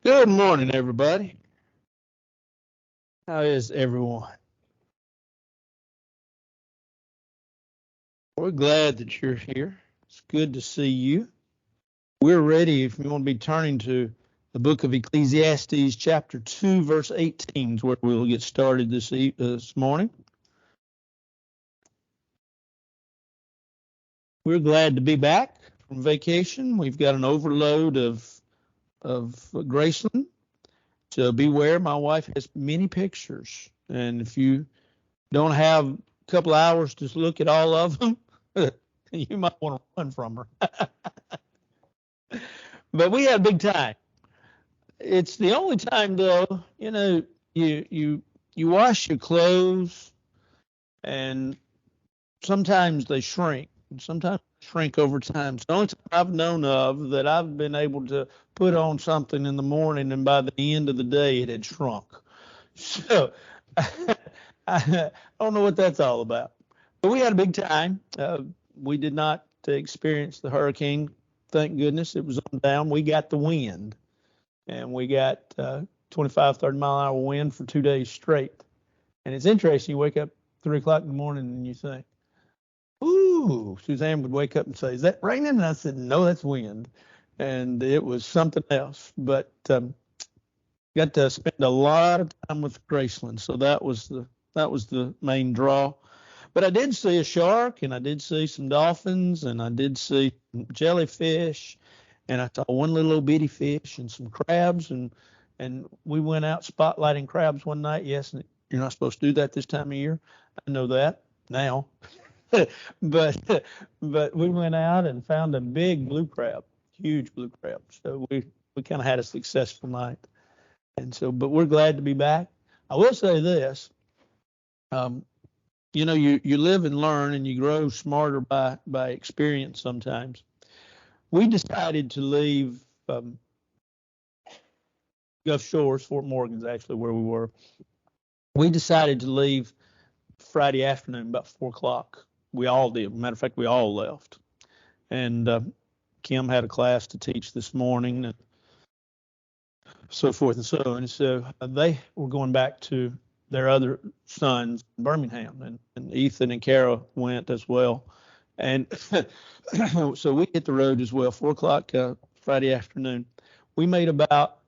Good morning, everybody. How is everyone? We're glad that you're here. It's good to see you. We're ready if you want to be turning to the book of Ecclesiastes, chapter 2, verse 18 is where we'll get started this morning. We're glad to be back from vacation. We've got an overload of Graceland. So beware, my wife has many pictures. And if you don't have a couple hours to look at all of them, you might want to run from her. But we had a big time. It's the only time though, you wash your clothes and sometimes they shrink. And sometimes they shrink over time. It's the only time I've known of that I've been able to put on something in the morning and by the end of the day it had shrunk. So I don't know what that's all about. But we had a big time. We did not experience the hurricane. Thank goodness it was on down. We got the wind, and we got 25, 30-mile-an-hour wind for 2 days straight. And it's interesting. You wake up 3 o'clock in the morning and you think, ooh, Suzanne would wake up and say, is that raining? And I said, no, that's wind. And it was something else. But got to spend a lot of time with Graceland. So that was the main draw. But I did see a shark, and I did see some dolphins, and I did see jellyfish, and I saw one little bitty fish and some crabs, and we went out spotlighting crabs one night. Yes, and you're not supposed to do that this time of year. I know that now. but we went out and found a big blue crab, huge blue crab. So we kind of had a successful night. And so, but we're glad to be back. I will say this. You live and learn and you grow smarter by experience sometimes. We decided to leave Gulf Shores, Fort Morgan's actually where we were. We decided to leave Friday afternoon about 4 o'clock. We all did. Matter of fact, we all left. And Kim had a class to teach this morning and so forth and so on. And so they were going back to their other sons in Birmingham, and Ethan and Kara went as well. And so we hit the road as well, 4 o'clock Friday afternoon. We made about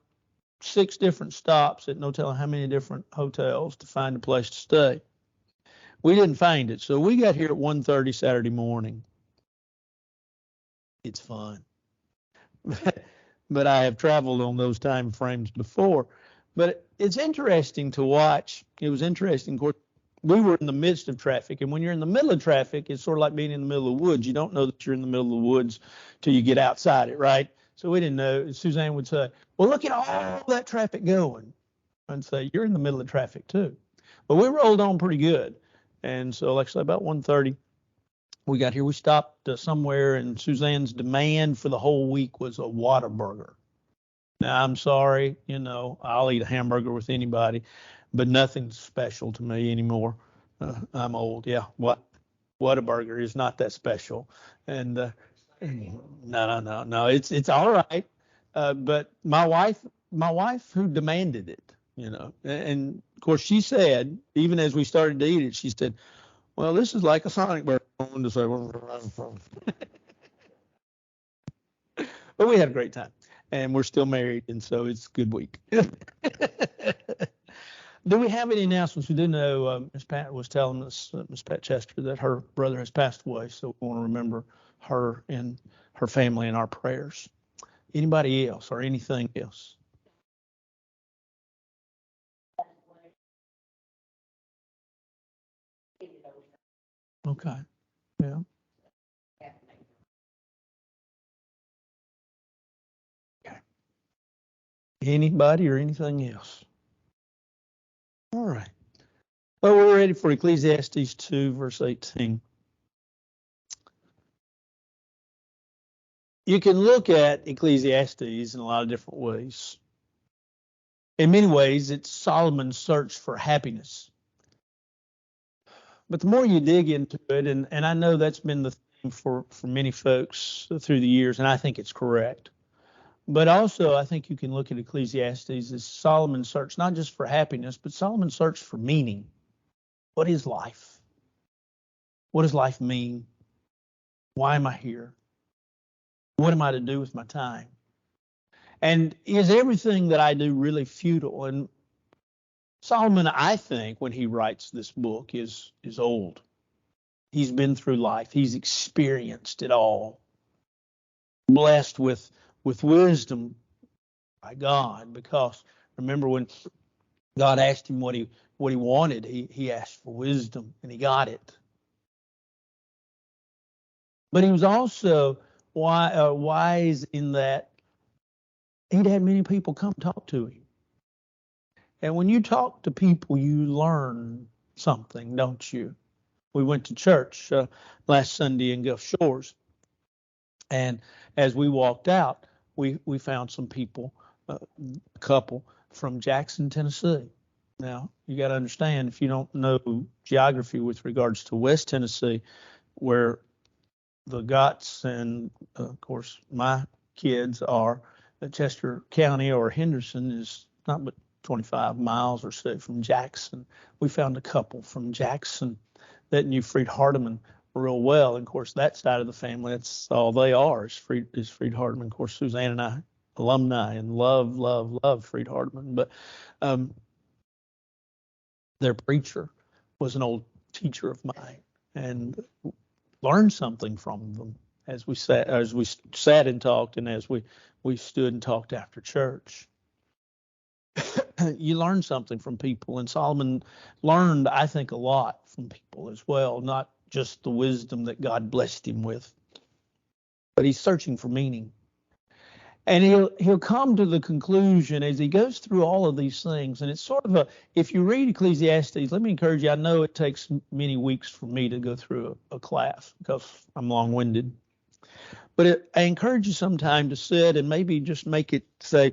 6 different stops at no telling how many different hotels to find a place to stay. We didn't find it, so we got here at 1:30 Saturday morning. It's fun. But I have traveled on those time frames before. But it's interesting to watch. It was interesting. Of course, we were in the midst of traffic, and when you're in the middle of traffic, it's sort of like being in the middle of the woods. You don't know that you're in the middle of the woods till you get outside it, right? So we didn't know. Suzanne would say, well, look at all that traffic going. I'd say, you're in the middle of traffic too. But we rolled on pretty good. And so, like I said, about 1:30, we got here. We stopped somewhere, and Suzanne's demand for the whole week was a Whataburger. Now, I'm sorry, I'll eat a hamburger with anybody, but nothing's special to me anymore. I'm old. Yeah, Whataburger is not that special. And no, it's all right. But my wife who demanded it, and of course she said, even as we started to eat it, she said, well, this is like a Sonic burger. To say, but we had a great time, and we're still married, and so it's a good week. Do we have any announcements? We do know Miss Pat was telling us, Miss Pat Chester, that her brother has passed away, so we want to remember her and her family in our prayers. Anybody else or anything else? Okay. Yeah. Okay. Anybody or anything else? All right. Well, we're ready for Ecclesiastes 2, verse 18. You can look at Ecclesiastes in a lot of different ways. In many ways, it's Solomon's search for happiness. But the more you dig into it, and I know that's been the theme for many folks through the years, and I think it's correct. But also, I think you can look at Ecclesiastes as Solomon's search, not just for happiness, but Solomon's search for meaning. What is life? What does life mean? Why am I here? What am I to do with my time? And is everything that I do really futile? And Solomon, I think, when he writes this book, is old. He's been through life. He's experienced it all. Blessed with wisdom by God, because remember when God asked him what he wanted, he asked for wisdom and he got it. But he was also wise in that he'd had many people come talk to him. And when you talk to people, you learn something, don't you? We went to church last Sunday in Gulf Shores, and as we walked out, we found some people, a couple from Jackson, Tennessee. Now, you got to understand, if you don't know geography with regards to West Tennessee, where the Gotts and, of course, my kids are, Chester County or Henderson is not but 25 miles or so from Jackson. We found a couple from Jackson that knew Freed Hardeman real well. And of course, that side of the family, that's all they are is Freed Hardeman. Of course, Suzanne and I, alumni, and love Freed Hardeman. But their preacher was an old teacher of mine, and learned something from them as we sat and talked, and as we stood and talked after church. You learn something from people, and Solomon learned, I think, a lot from people as well, not just the wisdom that God blessed him with, but he's searching for meaning. And he'll come to the conclusion as he goes through all of these things, and it's sort of if you read Ecclesiastes, let me encourage you, I know it takes many weeks for me to go through a class because I'm long-winded, but I encourage you sometime to sit and maybe just make it, say,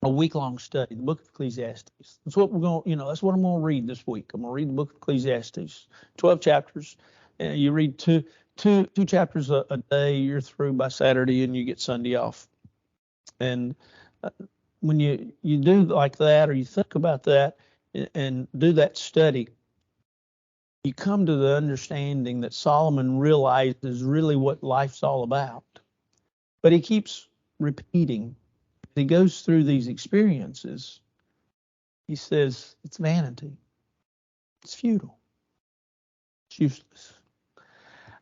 a week-long study, the book of Ecclesiastes. That's what that's what I'm going to read this week. I'm going to read the book of Ecclesiastes, 12 chapters. You read two chapters a day. You're through by Saturday, and you get Sunday off. And when you do like that, or you think about that and do that study, you come to the understanding that Solomon realizes really what life's all about. But he keeps repeating. He goes through these experiences. He says, it's vanity. It's futile. It's useless.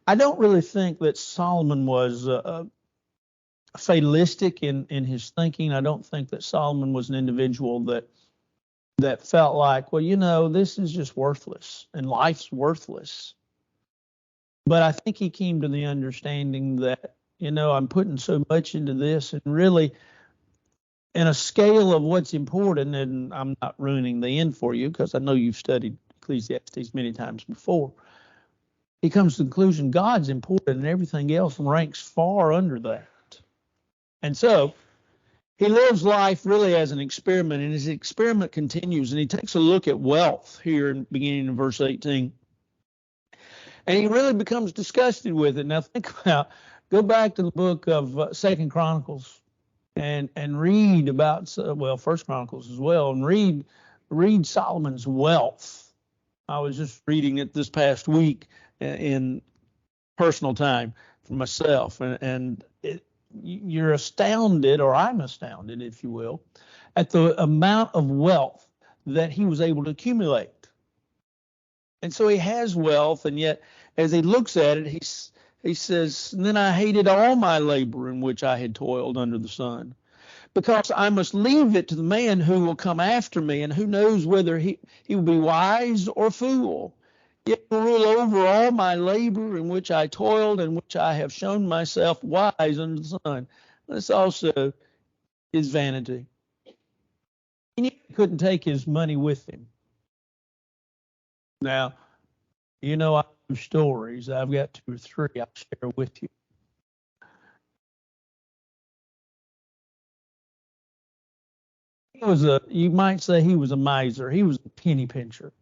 I don't really think that Solomon was fatalistic in his thinking. I don't think that Solomon was an individual that felt like, well, this is just worthless and life's worthless. But I think he came to the understanding that, I'm putting so much into this, and really in a scale of what's important, and I'm not ruining the end for you because I know you've studied Ecclesiastes many times before. He comes to the conclusion God's important and everything else ranks far under that. And so he lives life really as an experiment, and his experiment continues, and he takes a look at wealth here beginning in verse 18. And he really becomes disgusted with it. Now go back to the book of 2 Chronicles and read about, First Chronicles as well, and read Solomon's wealth. I was just reading it this past week in personal time for myself, and you're astounded, or I'm astounded, if you will, at the amount of wealth that he was able to accumulate. And so he has wealth, and yet as he looks at it, he says, "Then I hated all my labor in which I had toiled under the sun, because I must leave it to the man who will come after me, and who knows whether he will be wise or fool. Yet will rule over all my labor in which I toiled, and which I have shown myself wise under the sun." This also is vanity. He couldn't take his money with him. Now, I have stories. I've got 2 or 3 I'll share with you. You might say he was a miser. He was a penny pincher.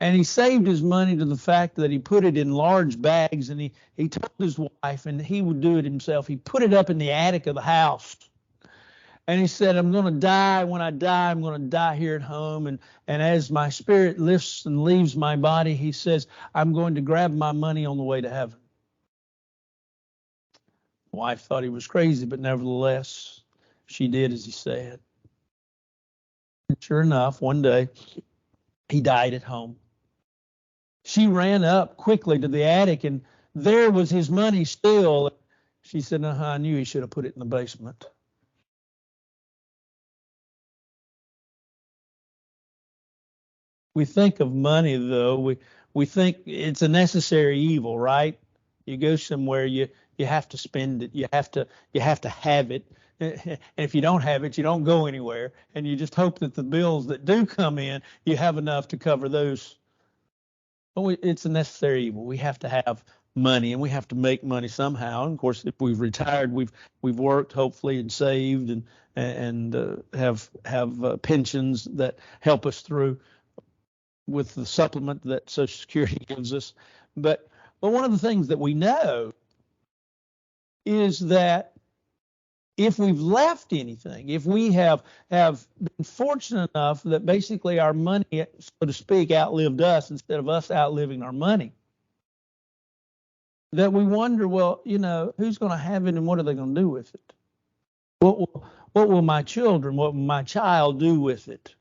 And he saved his money to the fact that he put it in large bags, and he told his wife, and he would do it himself. He put it up in the attic of the house. And he said, I'm going to die. When I die, I'm going to die here at home. And as my spirit lifts and leaves my body, he says, I'm going to grab my money on the way to heaven. The wife thought he was crazy, but nevertheless, she did as he said. And sure enough, one day, he died at home. She ran up quickly to the attic, and there was his money still. She said, I knew he should have put it in the basement. We think of money, though, we think it's a necessary evil, right? You go somewhere, you have to spend it, you have to have it. And if you don't have it, you don't go anywhere. And you just hope that the bills that do come in, you have enough to cover those. But it's a necessary evil. We have to have money, and we have to make money somehow. And of course, if we've retired, we've worked hopefully and saved and have pensions that help us through with the supplement that Social Security gives us. But one of the things that we know is that if we've left anything, if we have been fortunate enough that basically our money, so to speak, outlived us instead of us outliving our money, that we wonder, well, who's going to have it and what are they going to do with it? What will my children, what will my child do with it?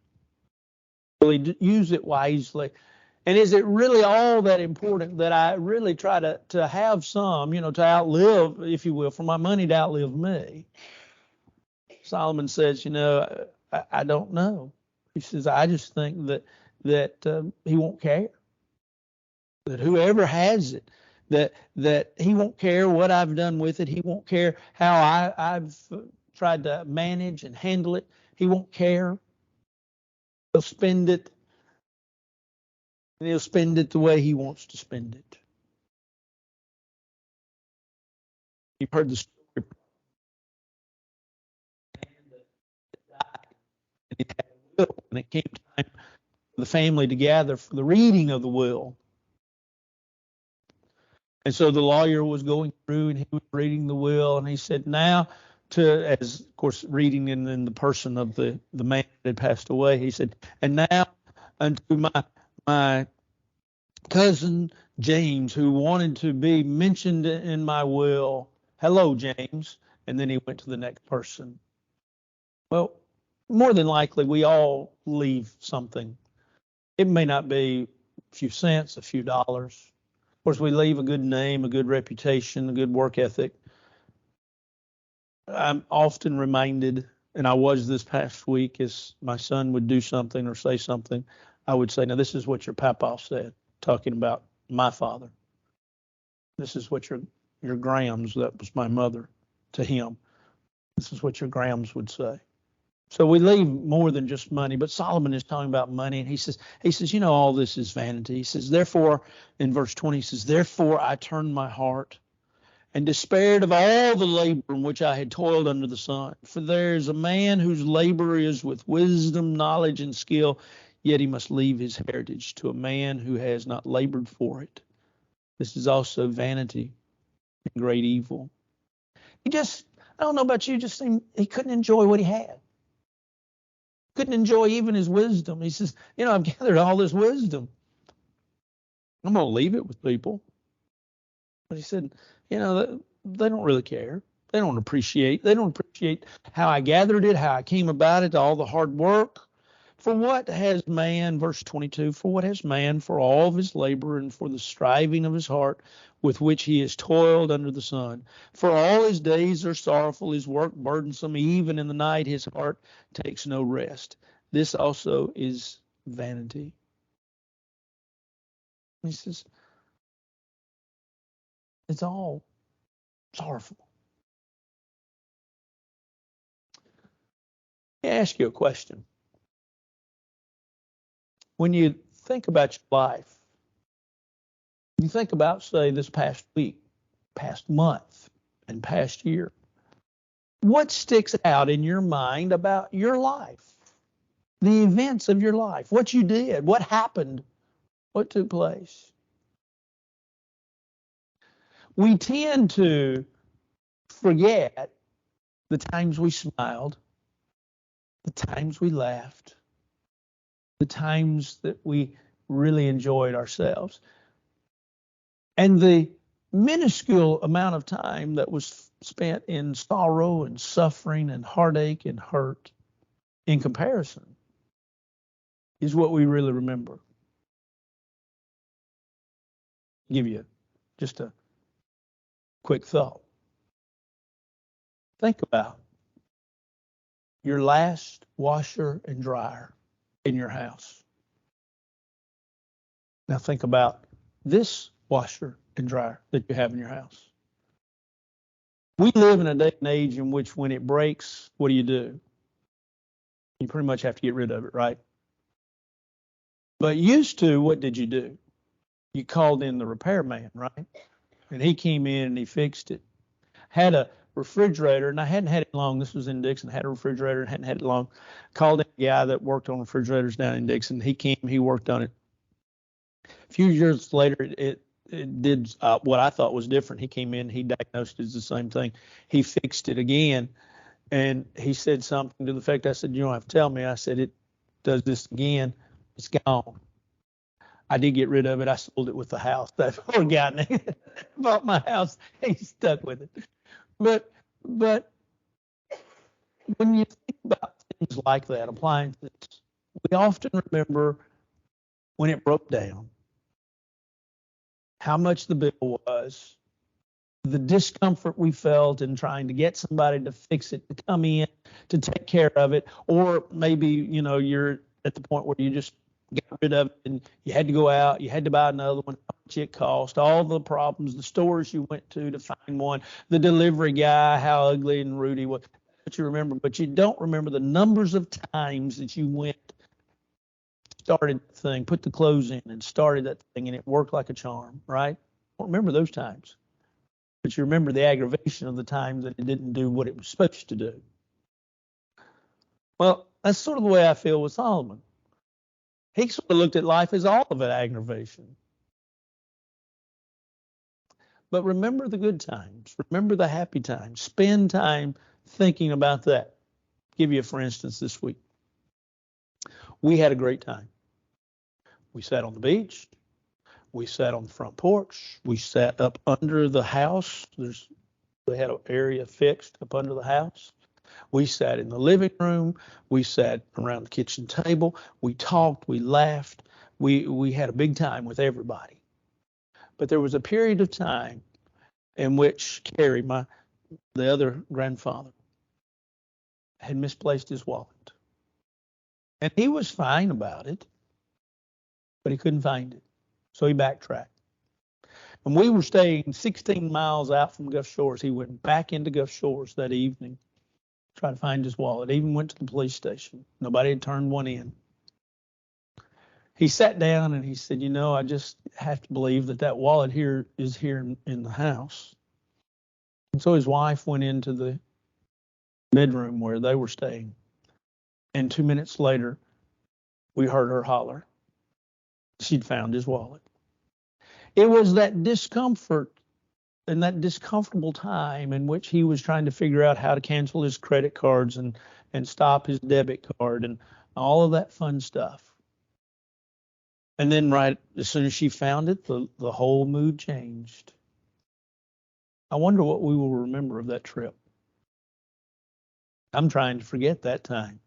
Will he use it wisely? And is it really all that important that I really try to have some, to outlive, if you will, for my money to outlive me? Solomon says, I don't know. He says, I just think that he won't care. That whoever has it, that he won't care what I've done with it. He won't care how I've tried to manage and handle it. He won't care. He'll spend it. And he'll spend it the way he wants to spend it. You've heard the story. When it came time for the family to gather for the reading of the will. And so the lawyer was going through and he was reading the will, and he said, now as of course reading in the person of the man that had passed away, he said, and now unto my cousin James, who wanted to be mentioned in my will. Hello, James. And then he went to the next person. Well, more than likely, we all leave something. It may not be a few cents, a few dollars. Of course, we leave a good name, a good reputation, a good work ethic. I'm often reminded, and I was this past week, as my son would do something or say something, I would say, now this is what your papa said, talking about my father. This is what your grams, that was my mother, to him. This is what your grams would say. So we leave more than just money, but Solomon is talking about money, and he says, all this is vanity. He says, therefore, in verse 20, he says, therefore I turned my heart and despaired of all the labor in which I had toiled under the sun. For there is a man whose labor is with wisdom, knowledge, and skill, yet he must leave his heritage to a man who has not labored for it. This is also vanity and great evil. I don't know about you, just seemed he couldn't enjoy what he had. Couldn't enjoy even his wisdom. He says, I've gathered all this wisdom. I'm going to leave it with people. But he said, they don't really care. They don't appreciate how I gathered it, how I came about it, all the hard work. For what has man, verse 22, for what has man for all of his labor and for the striving of his heart with which he has toiled under the sun? For all his days are sorrowful, his work burdensome, even in the night his heart takes no rest. This also is vanity. He says, it's all sorrowful. Let me ask you a question. When you think about your life, you think about, say, this past week, past month, and past year, what sticks out in your mind about your life? The events of your life, what you did, what happened What took place? We tend to forget the times we smiled, the times we laughed, the times that we really enjoyed ourselves. And the minuscule amount of time that was spent in sorrow and suffering and heartache and hurt in comparison is what we really remember. I'll give you just a quick thought. Think about your last washer and dryer in your house. Now think about this washer and dryer that you have in your house. We live in a day and age in which when it breaks, what do? You pretty much have to get rid of it, right? But used to, what did you do? You called in the repairman, right? And he came in and he fixed it. Had a refrigerator, and I hadn't had it long. This was in Dixon. Had a refrigerator and hadn't had it long. Called in a guy that worked on refrigerators down in Dixon. He came, he worked on it. A few years later, it did what I thought was different. He came in, he diagnosed it as the same thing. He fixed it again, and he said something to the effect, I said, you don't have to tell me. I said, it does this again. It's gone. I did get rid of it. I sold it with the house. That poor guy bought my house. He's stuck with it. But when you think about things like that, appliances, we often remember when it broke down, how much the bill was, the discomfort we felt in trying to get somebody to fix it, to come in, to take care of it, or maybe, you're at the point where you just got rid of it and you had to go out, you had to buy another one, how much it cost, all the problems, the stores you went to find one, the delivery guy, how ugly and rude he was. But you remember, but you don't remember the numbers of times that you went, started the thing, put the clothes in and started that thing and it worked like a charm, right? I don't remember those times. But you remember the aggravation of the time that it didn't do what it was supposed to do. Well, that's sort of the way I feel with Solomon. He sort of looked at life as all of it aggravation. But remember the good times. Remember the happy times. Spend time thinking about that. I'll give you a for instance this week. We had a great time. We sat on the beach. We sat on the front porch. We sat up under the house. They had an area fixed up under the house. We sat in the living room. We sat around the kitchen table. We talked. We laughed. We had a big time with everybody. But there was a period of time in which Carrie, the other grandfather, had misplaced his wallet. And he was fine about it, but he couldn't find it. So he backtracked. And we were staying 16 miles out from Gulf Shores. He went back into Gulf Shores that evening, tried to find his wallet, even went to the police station. Nobody had turned one in. He sat down and he said, I just have to believe that wallet here is here in the house. And so his wife went into the bedroom where they were staying. And 2 minutes later, we heard her holler. She'd found his wallet. It was that discomfort and that discomfortable time in which he was trying to figure out how to cancel his credit cards and stop his debit card and all of that fun stuff. And then right as soon as she found it, the whole mood changed. I wonder what we will remember of that trip. I'm trying to forget that time.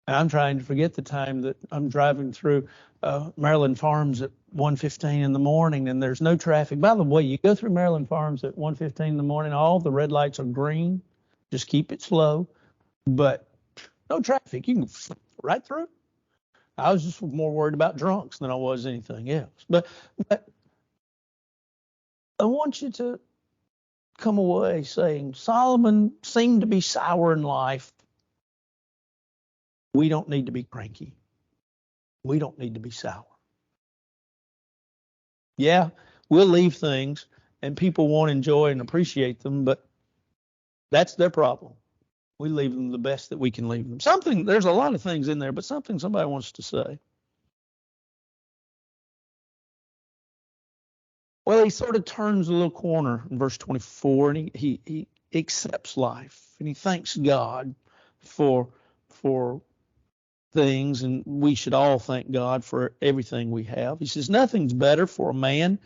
And I'm trying to forget the time that I'm driving through Maryland Farms at 1:15 in the morning and there's no traffic. By the way, you go through Maryland Farms at 1:15 in the morning, all the red lights are green. Just keep it slow. But no traffic. You can right through. I was just more worried about drunks than I was anything else. But I want you to come away saying Solomon seemed to be sour in life. We don't need to be cranky. We don't need to be sour. Yeah, we'll leave things and people won't enjoy and appreciate them, but that's their problem. We leave them the best that we can leave them. There's a lot of things in there, but something somebody wants to say. Well, he sort of turns a little corner in verse 24, and he accepts life, and he thanks God for things, and we should all thank God for everything we have. He says, nothing's better for a man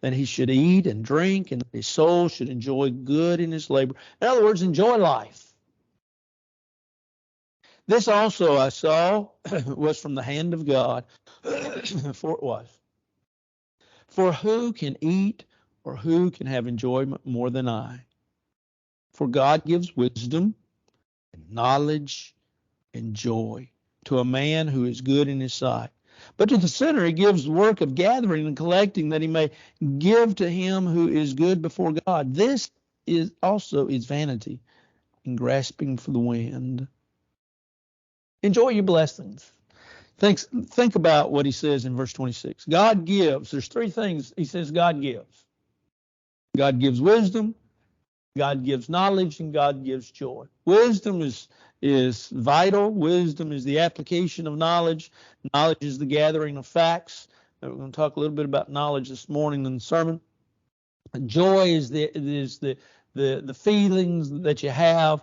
than he should eat and drink, and his soul should enjoy good in his labor. In other words, enjoy life. This also I saw was from the hand of God, for it was. For who can eat or who can have enjoyment more than I? For God gives wisdom and knowledge and joy to a man who is good in his sight. But to the sinner he gives the work of gathering and collecting, that he may give to him who is good before God. This is also is vanity and grasping for the wind. Enjoy your blessings. Think about what he says in verse 26. God gives. There's three things he says God gives. God gives wisdom, God gives knowledge, and God gives joy. Wisdom is vital. Wisdom is the application of knowledge. Knowledge is the gathering of facts. We're going to talk a little bit about knowledge this morning in the sermon. Joy is the feelings that you have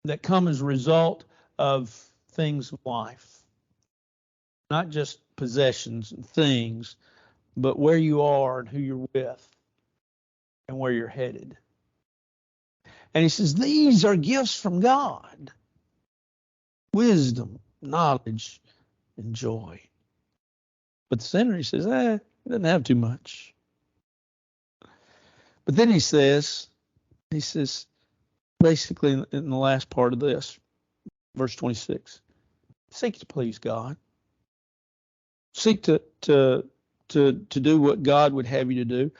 that come as a result of things of life. Not just possessions and things, but where you are and who you're with and where you're headed. And he says, these are gifts from God. Wisdom, knowledge, and joy. But the sinner, he says, he doesn't have too much. But then he says, basically in the last part of this, verse 26, seek to please God. Seek to do what God would have you to do.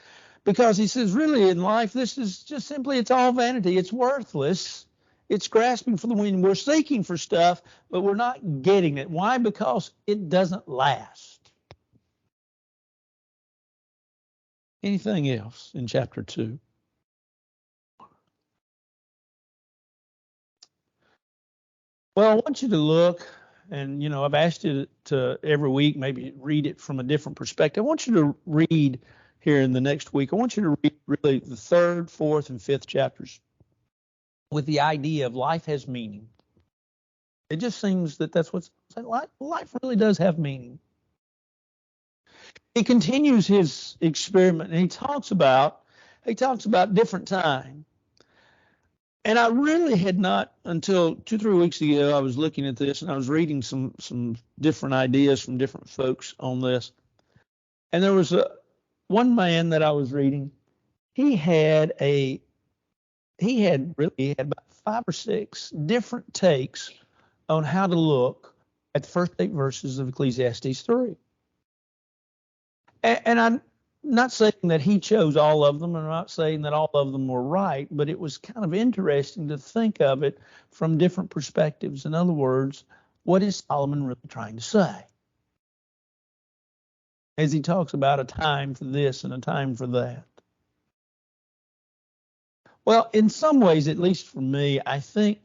Because he says, really in life, this is just simply, it's all vanity. It's worthless. It's grasping for the wind. We're seeking for stuff, but we're not getting it. Why? Because it doesn't last. Anything else in chapter 2? Well, I want you to look, and I've asked you to every week maybe read it from a different perspective. I want you to read here in the next week. I want you to read really the 3rd, 4th, and 5th chapters with the idea of life has meaning. It just seems that that's what's like. Life really does have meaning. He continues his experiment, and he talks about different time. And I really had not, until 2-3 weeks ago, I was looking at this and I was reading some different ideas from different folks on this. And there was one man that I was reading. He had about 5 or 6 different takes on how to look at the first 8 verses of Ecclesiastes 3. And I'm not saying that he chose all of them, and I'm not saying that all of them were right, but it was kind of interesting to think of it from different perspectives. In other words, what is Solomon really trying to say? As he talks about a time for this and a time for that. Well, in some ways, at least for me, I think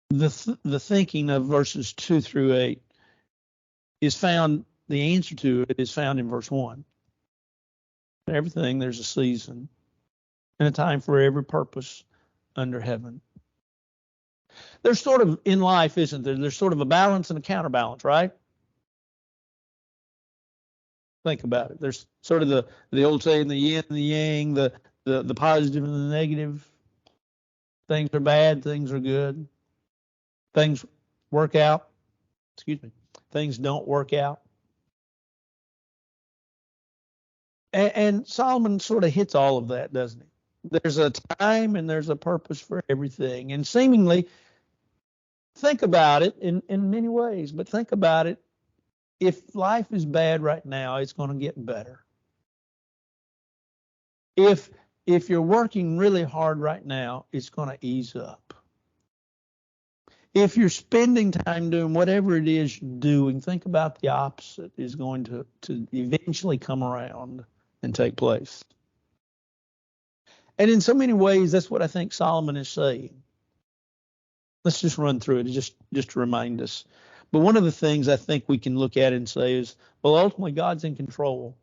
the thinking of verses 2 through 8 is found, the answer to it is found in verse 1. Everything, there's a season and a time for every purpose under heaven. There's sort of, in life, isn't there? There's sort of a balance and a counterbalance, right? Think about it. There's sort of the old saying, the yin and the yang, the positive and the negative. Things are bad, things are good. Things work out. Things don't work out. And Solomon sort of hits all of that, doesn't he? There's a time and there's a purpose for everything. And seemingly, think about it in many ways, but think about it. If life is bad right now, it's going to get better. If you're working really hard right now, it's going to ease up. If you're spending time doing whatever it is you're doing, think about the opposite is going to eventually come around and take place. And in so many ways, that's what I think Solomon is saying. Let's just run through it just to remind us. But one of the things I think we can look at and say is, well, ultimately, God's in control.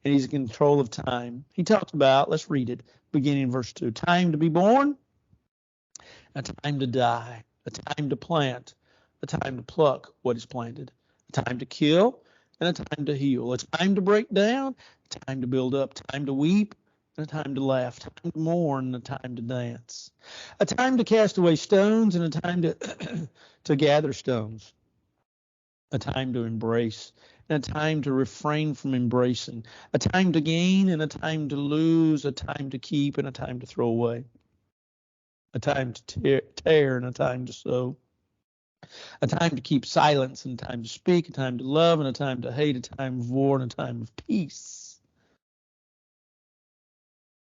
and he's in control of time. He talks about, let's read it, beginning in verse 2, time to be born, a time to die, a time to plant, a time to pluck what is planted, a time to kill, and a time to heal, a time to break down, a time to build up, time to weep, and a time to laugh, time to mourn, and a time to dance, a time to cast away stones, and a time to to gather stones, a time to embrace, and a time to refrain from embracing, a time to gain, and a time to lose, a time to keep, and a time to throw away, a time to tear, and a time to sow, a time to keep silence, and a time to speak, a time to love, and a time to hate, a time of war, and a time of peace.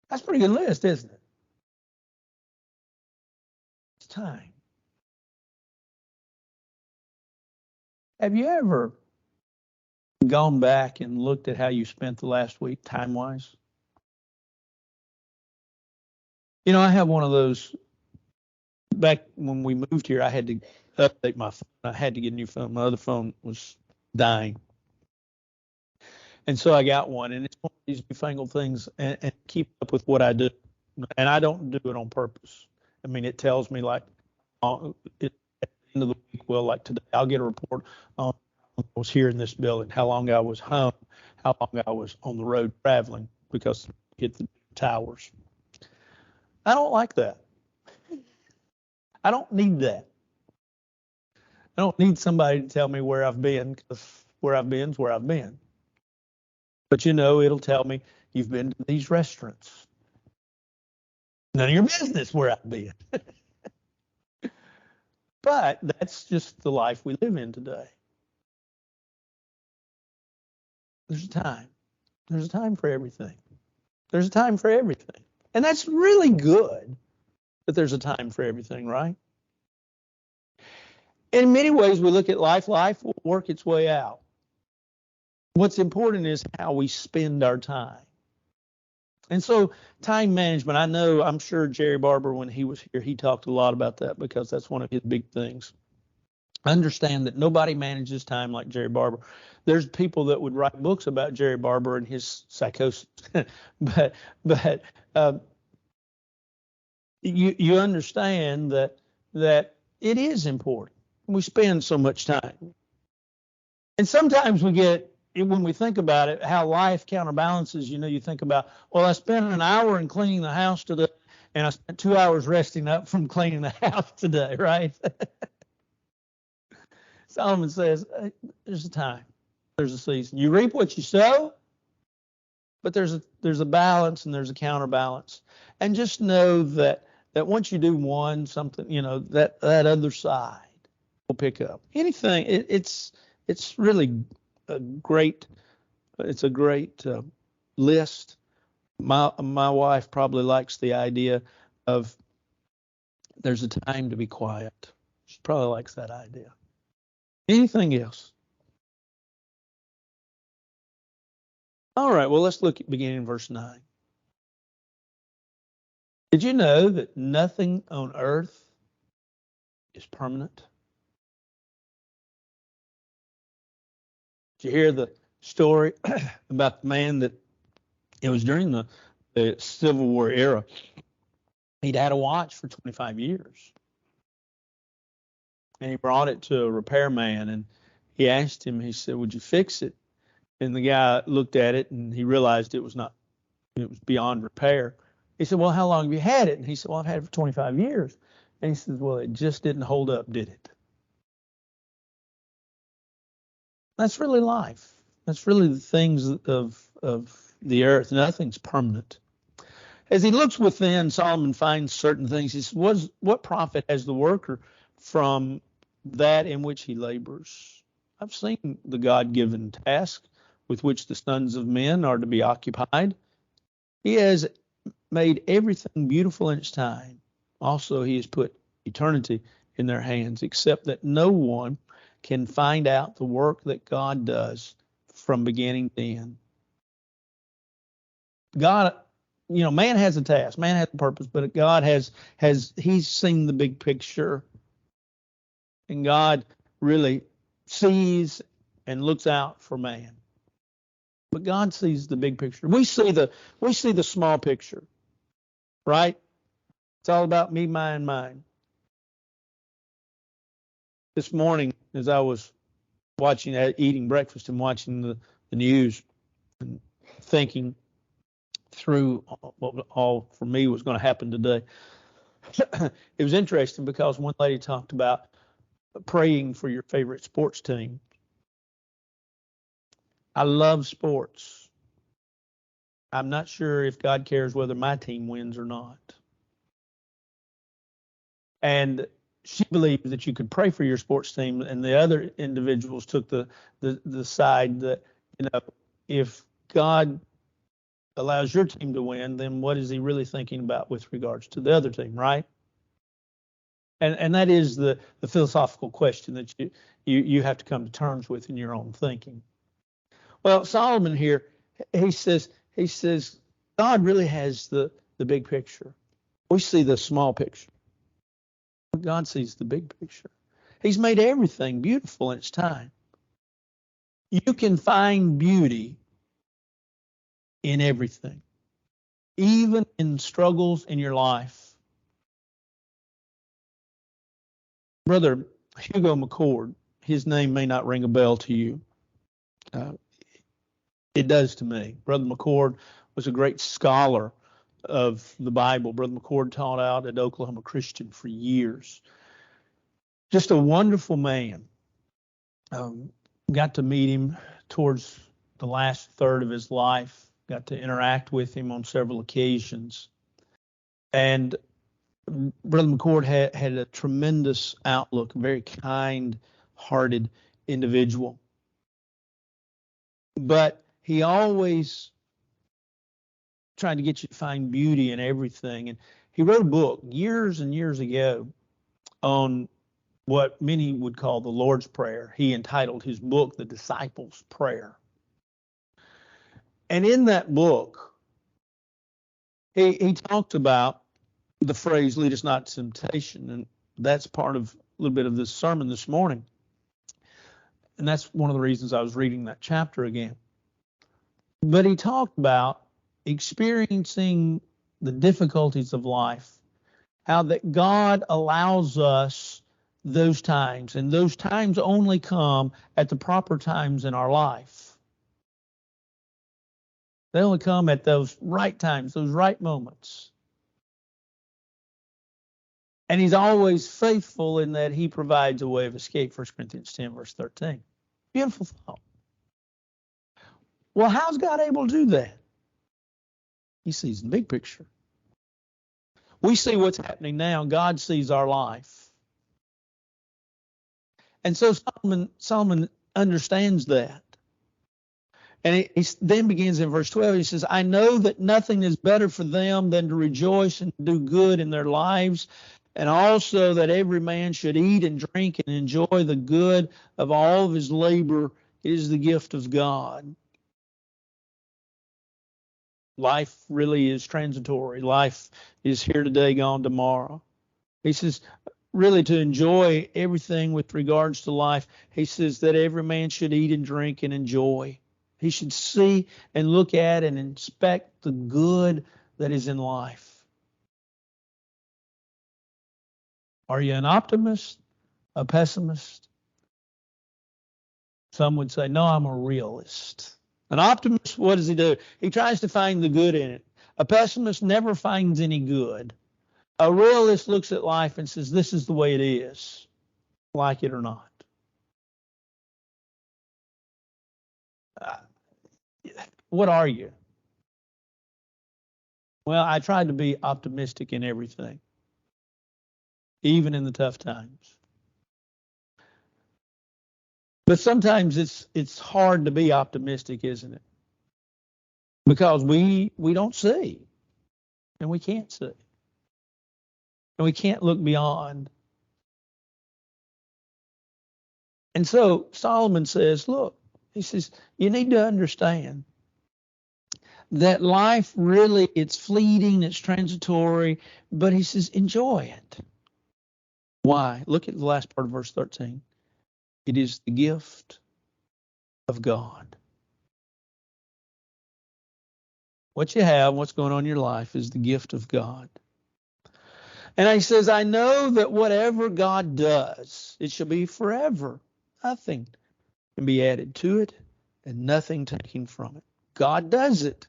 That's a pretty good list, isn't it? It's time. Have you ever gone back and looked at how you spent the last week time-wise? You know, I have one of those. Back when we moved here, I had to update my phone. I had to get a new phone. My other phone was dying. And so I got one, and it's one of these newfangled things, and keep up with what I do. And I don't do it on purpose. I mean, it tells me like at the end of the week, well, like today, I'll get a report on how long I was here in this building, how long I was home, how long I was on the road traveling because I hit the towers. I don't like that. I don't need that. I don't need somebody to tell me where I've been, because where I've been is where I've been. But you know, it'll tell me you've been to these restaurants. None of your business where I've been. But that's just the life we live in today. There's a time. There's a time for everything. There's a time for everything. And that's really good that there's a time for everything, right? In many ways, we look at life. Life will work its way out. What's important is how we spend our time. And so time management, I'm sure Jerry Barber, when he was here, he talked a lot about that because that's one of his big things. Understand that nobody manages time like Jerry Barber. There's people that would write books about Jerry Barber and his psychosis, but you understand that it is important. We spend so much time, and sometimes when we think about it, how life counterbalances. You think about, well, I spent an hour in cleaning the house today, and I spent 2 hours resting up from cleaning the house today, right? Solomon says, there's a time, there's a season. You reap what you sow, but there's a balance and there's a counterbalance. And just know that once you do one something, that other side will pick up. Anything, it's really a great list. My wife probably likes the idea of there's a time to be quiet. She probably likes that idea. Anything else? All right, well, let's look at beginning in verse 9. Did you know that nothing on earth is permanent? Did you hear the story about the man that it was during the Civil War era? He'd had a watch for 25 years. And he brought it to a repairman, and he asked him, he said, would you fix it? And the guy looked at it, and he realized it was beyond repair. He said, well, how long have you had it? And he said, well, I've had it for 25 years. And he said, well, it just didn't hold up, did it? That's really life. That's really the things of the earth. Nothing's permanent. As he looks within, Solomon finds certain things. He says, what profit has the worker from that in which he labors? I've seen the God-given task with which the sons of men are to be occupied. He has made everything beautiful in its time. Also, he has put eternity in their hands, except that no one can find out the work that God does from beginning to end. God, man has a task, man has a purpose, but God he's seen the big picture, and God really sees and looks out for man. but God sees the big picture. We see the small picture, right? It's all about me, mine, mine. This morning, as I was eating breakfast and watching the news and thinking through what all for me was going to happen today, it was interesting because one lady talked about praying for your favorite sports team. I love sports. I'm not sure if God cares whether my team wins or not. And she believed that you could pray for your sports team, and the other individuals took the side that, if God allows your team to win, then what is he really thinking about with regards to the other team, right? And that is the philosophical question that you have to come to terms with in your own thinking. Well, Solomon here, he says God really has the big picture. We see the small picture. But God sees the big picture. He's made everything beautiful in its time. You can find beauty in everything, even in struggles in your life. Brother Hugo Mccord, his name may not ring a bell to you. It does to me. Brother Mccord was a great scholar of the Bible. Brother Mccord taught out at Oklahoma Christian for years. Just a wonderful man. Got to meet him towards the last third of his life. Got to interact with him on several occasions. And Brother Mccord had a tremendous outlook, a very kind-hearted individual. But he always tried to get you to find beauty in everything. And he wrote a book years and years ago on what many would call the Lord's Prayer. He entitled his book The Disciples' Prayer. And in that book, he talked about the phrase, lead us not to temptation. And that's part of a little bit of this sermon this morning. And that's one of the reasons I was reading that chapter again. But he talked about experiencing the difficulties of life, how that God allows us those times, and those times only come at the proper times in our life. They only come at those right times, those right moments. And he's always faithful in that he provides a way of escape, 1 Corinthians 10, verse 13. Beautiful thought. Well, how's God able to do that? He sees the big picture. We see what's happening now. God sees our life. And so Solomon understands that. And he then begins in verse 12. He says, I know that nothing is better for them than to rejoice and do good in their lives, and also that every man should eat and drink and enjoy the good of all of his labor. It is the gift of God. Life really is transitory. Life is here today, gone tomorrow. He says, really, to enjoy everything with regards to life, he says that every man should eat and drink and enjoy. He should see and look at and inspect the good that is in life. Are you an optimist, a pessimist? Some would say, no, I'm a realist. An optimist, what does he do? He tries to find the good in it. A pessimist never finds any good. A realist looks at life and says, this is the way it is, like it or not. What are you? Well, I try to be optimistic in everything, even in the tough times. But sometimes it's hard to be optimistic, isn't it? Because we don't see, and we can't see, and we can't look beyond. And so Solomon says, look, he says, you need to understand that life really, it's fleeting, it's transitory, but he says, enjoy it. Why? Look at the last part of verse 13. It is the gift of God. what you have, what's going on in your life is the gift of God. And he says, I know that whatever God does, it shall be forever. Nothing can be added to it and nothing taken from it. God does it,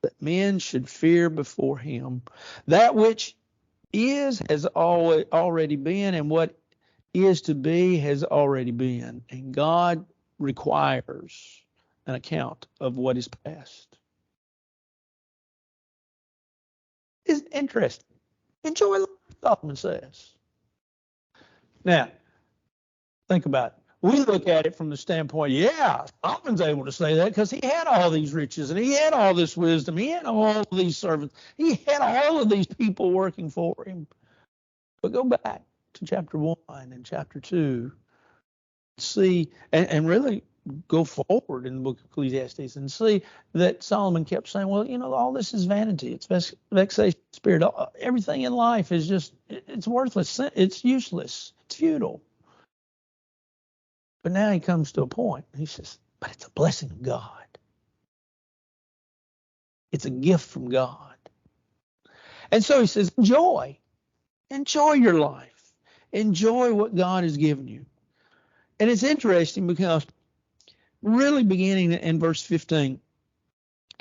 that men should fear before him. That which is has already been, and what is to be has already been. And God requires an account of what is past. It's interesting. Enjoy life, Solomon says. Now, think about it. We look at it from the standpoint, yeah, Solomon's able to say that because he had all these riches and he had all this wisdom. He had all of these servants. He had all of these people working for him. But go back to chapter 1 and chapter 2, see, and really go forward in the book of Ecclesiastes and see that Solomon kept saying, well, all this is vanity. It's vexation of spirit. Everything in life is just, it's worthless. It's useless. It's futile. But now he comes to a point. He says, but it's a blessing of God. It's a gift from God. And so he says, enjoy your life. Enjoy what God has given you. And it's interesting because really beginning in verse 15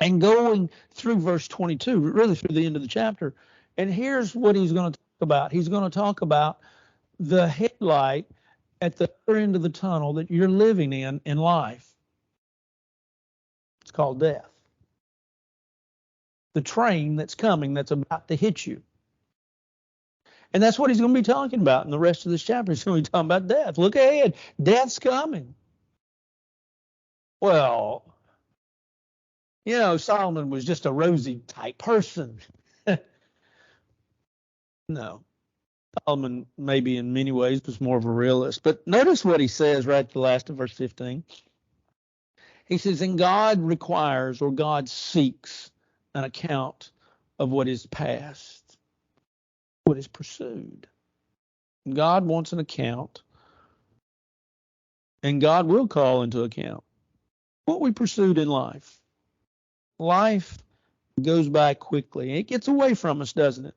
and going through verse 22, really through the end of the chapter, and here's what he's going to talk about. He's going to talk about the headlight at the other end of the tunnel that you're living in life. It's called death. The train that's coming, that's about to hit you. And that's what he's going to be talking about in the rest of this chapter. He's going to be talking about death. Look ahead. Death's coming. Well, Solomon was just a rosy type person. No. Solomon, maybe in many ways, was more of a realist. But notice what he says right at the last of verse 15. He says, and God requires, or God seeks, an account of what is past, what is pursued. God wants an account, and God will call into account what we pursued in life. Life goes by quickly. It gets away from us, doesn't it?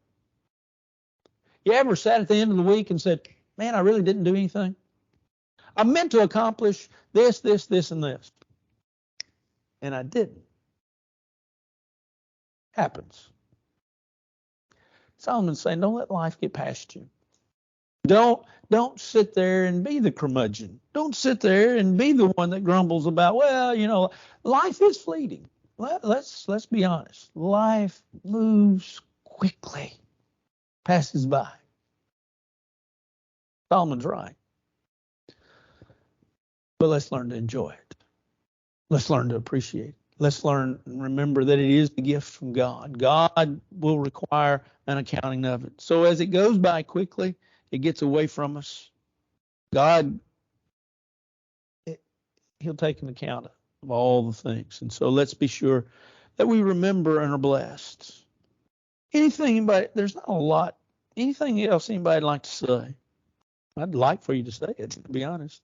You ever sat at the end of the week and said, man, I really didn't do anything? I meant to accomplish this, and this. And I didn't. Happens. Solomon's saying, don't let life get past you. Don't sit there and be the curmudgeon. Don't sit there and be the one that grumbles about, well, life is fleeting. Let's be honest. Life moves quickly, passes by. Solomon's right. But let's learn to enjoy it. Let's learn to appreciate it. Let's learn and remember that it is a gift from God. God will require an accounting of it. So as it goes by quickly, it gets away from us. God, he'll take an account of all the things. And so let's be sure that we remember and are blessed. Anything else anybody'd like to say? I'd like for you to say it, to be honest.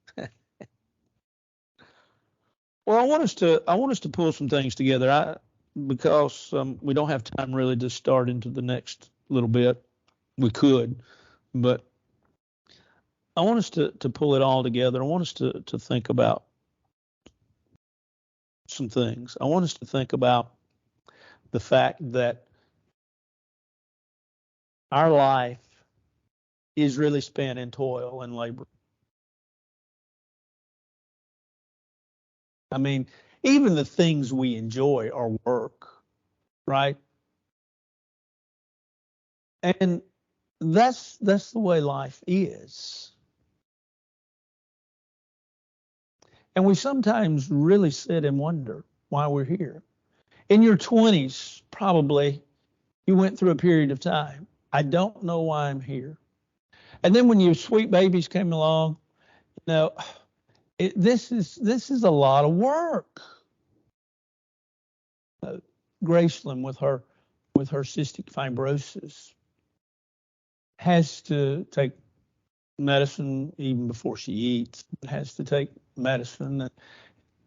Well, I want us to pull some things together. Because we don't have time really to start into the next little bit. We could, but I want us to pull it all together. I want us to think about some things. I want us to think about the fact that our life is really spent in toil and labor. I mean, even the things we enjoy are work, right? And that's the way life is. And we sometimes really sit and wonder why we're here. In your 20s, probably, you went through a period of time. I don't know why I'm here. And then when your sweet babies came along, this is a lot of work. Graceland with her cystic fibrosis has to take medicine even before she eats. Has to take medicine.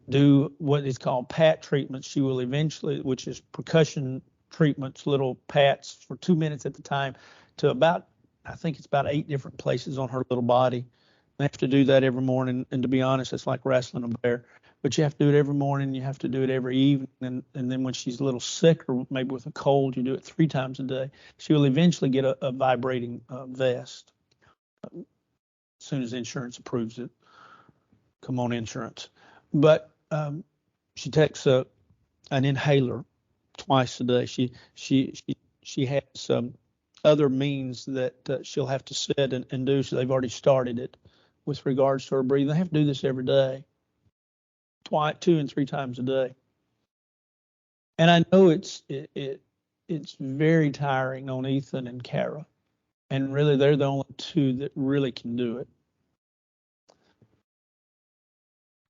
do what is called pat treatments. She will eventually, which is percussion treatments, little pats for 2 minutes at the time to about, I think it's about 8 different places on her little body. They have to do that every morning. And to be honest, it's like wrestling a bear. But you have to do it every morning. You have to do it every evening. And then when she's a little sick or maybe with a cold, you do it 3 times a day. She will eventually get a vibrating vest as soon as insurance approves it. Come on, insurance. But she takes an inhaler twice a day. She has some other means that she'll have to sit and do. So they've already started it with regards to her breathing. They have to do this every day, 2 and 3 times a day. And I know it's very tiring on Ethan and Kara, and really they're the only two that really can do it.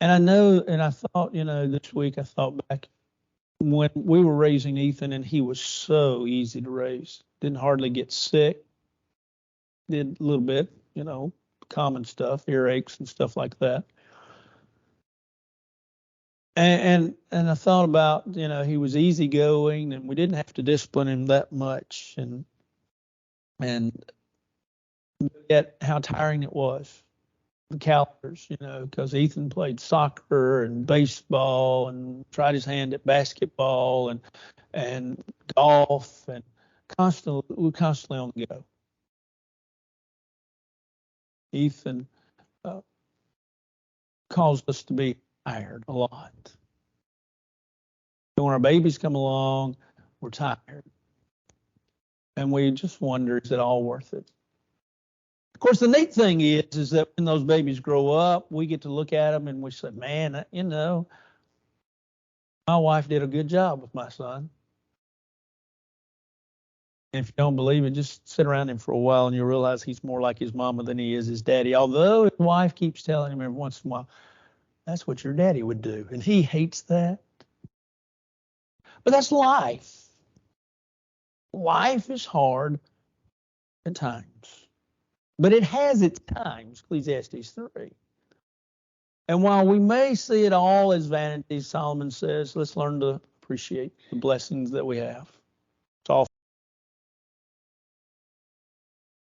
And I know, and I thought, this week I thought back when we were raising Ethan, and he was so easy to raise. Didn't hardly get sick. Did a little bit, common stuff, earaches and stuff like that. And I thought about, he was easygoing, and we didn't have to discipline him that much, and yet how tiring it was. The calendars, because Ethan played soccer and baseball and tried his hand at basketball and golf, and we're constantly on the go. Ethan caused us to be tired a lot. And when our babies come along, we're tired. And we just wonder, is it all worth it? Of course, the neat thing is that when those babies grow up, we get to look at them and we say, man, my wife did a good job with my son. And if you don't believe it, just sit around him for a while and you'll realize he's more like his mama than he is his daddy. Although his wife keeps telling him every once in a while, that's what your daddy would do. And he hates that. But that's life. Life is hard at times. But it has its times, Ecclesiastes 3. And while we may see it all as vanity, Solomon says, let's learn to appreciate the blessings that we have.